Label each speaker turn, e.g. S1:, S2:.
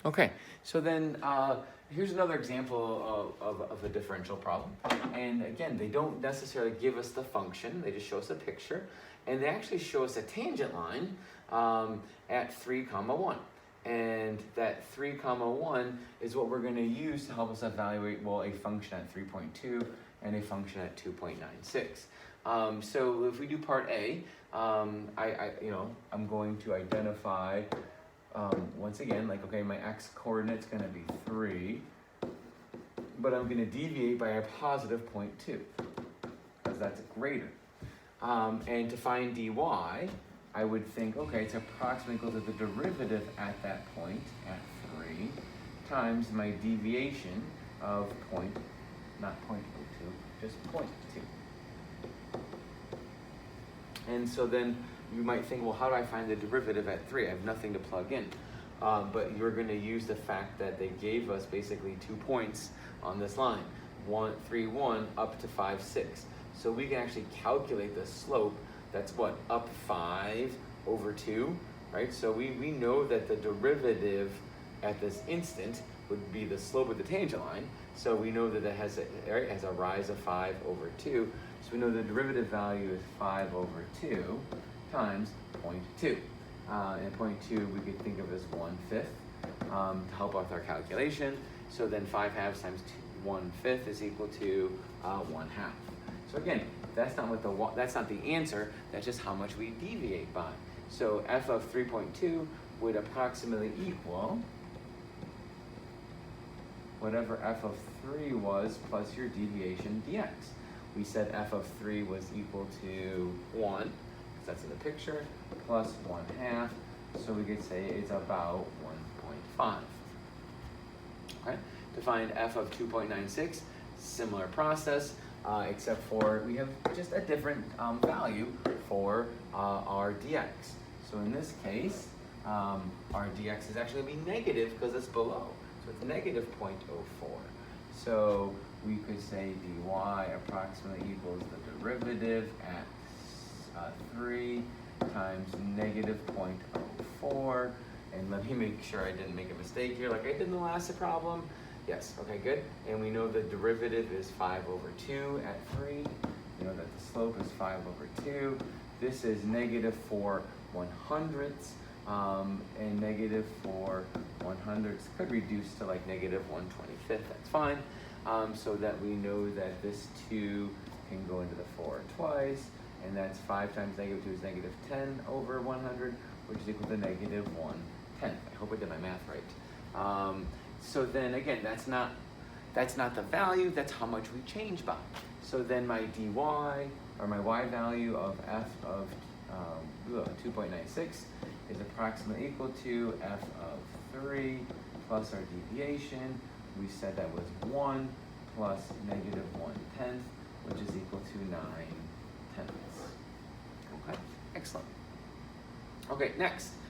S1: Okay, so then here's another example of a differential problem. And again, they don't necessarily give us the function, they just show us a picture. And they actually show us a tangent line at 3, 1. And that 3, 1 is what we're going to use to help us evaluate, well, a function at 3.2 and a function at 2.96. So if we do part A, I'm going to identify once again, like, okay, my x coordinate's going to be 3, but I'm going to deviate by a positive 0.2, because that's greater. And to find dy, I would think, okay, it's approximately equal to the derivative at that point, at 3, times my deviation of not 0.02, just 0.2. And so then you might think, well, how do I find the derivative at 3? I have nothing to plug in. But you're going to use the fact that they gave us basically 2 points on this line, 3, 1 up to 5, 6. So we can actually calculate the slope. That's what, up 5 over 2, right? So we know that the derivative at this instant would be the slope of the tangent line. So we know that it has a rise of 5 over 2. So we know the derivative value is 5 over 2 times 0.2. And 0.2 we could think of as 1/5 to help with our calculation. So then 5 halves times 1/5 is equal to 1/2. So again, that's not the answer. That's just how much we deviate by. So f of 3.2 would approximately equal whatever f of 3 was plus your deviation dx. We said f of 3 was equal to 1, because that's in the picture, plus 1/2. So we could say it's about 1.5. Okay? To find f of 2.96, similar process, except for we have just a different value for our dx. So in this case, our dx is actually going to be negative because it's below. So it's negative 0.04. So we could say dy approximately equals the derivative at 3 times negative 0.04. And let me make sure I didn't make a mistake here like I did in the last problem. Yes, okay, good. And we know the derivative is 5 over 2 at 3. We know that the slope is 5 over 2. This is negative 4/100ths. And negative 4/100ths could reduce to like negative 1/25. That's fine. So that we know that this 2 can go into the 4 twice. And that's 5 times negative 2 is negative 10 over 100, which is equal to negative 1/10. I hope I did my math right. So then again, that's not the value, that's how much we change by. So then my dy, or my y value of f of 2.96 is approximately equal to f of 3 plus our deviation. We said that was 1 plus negative 1/10, which is equal to 9/10. Okay, excellent. Okay, next.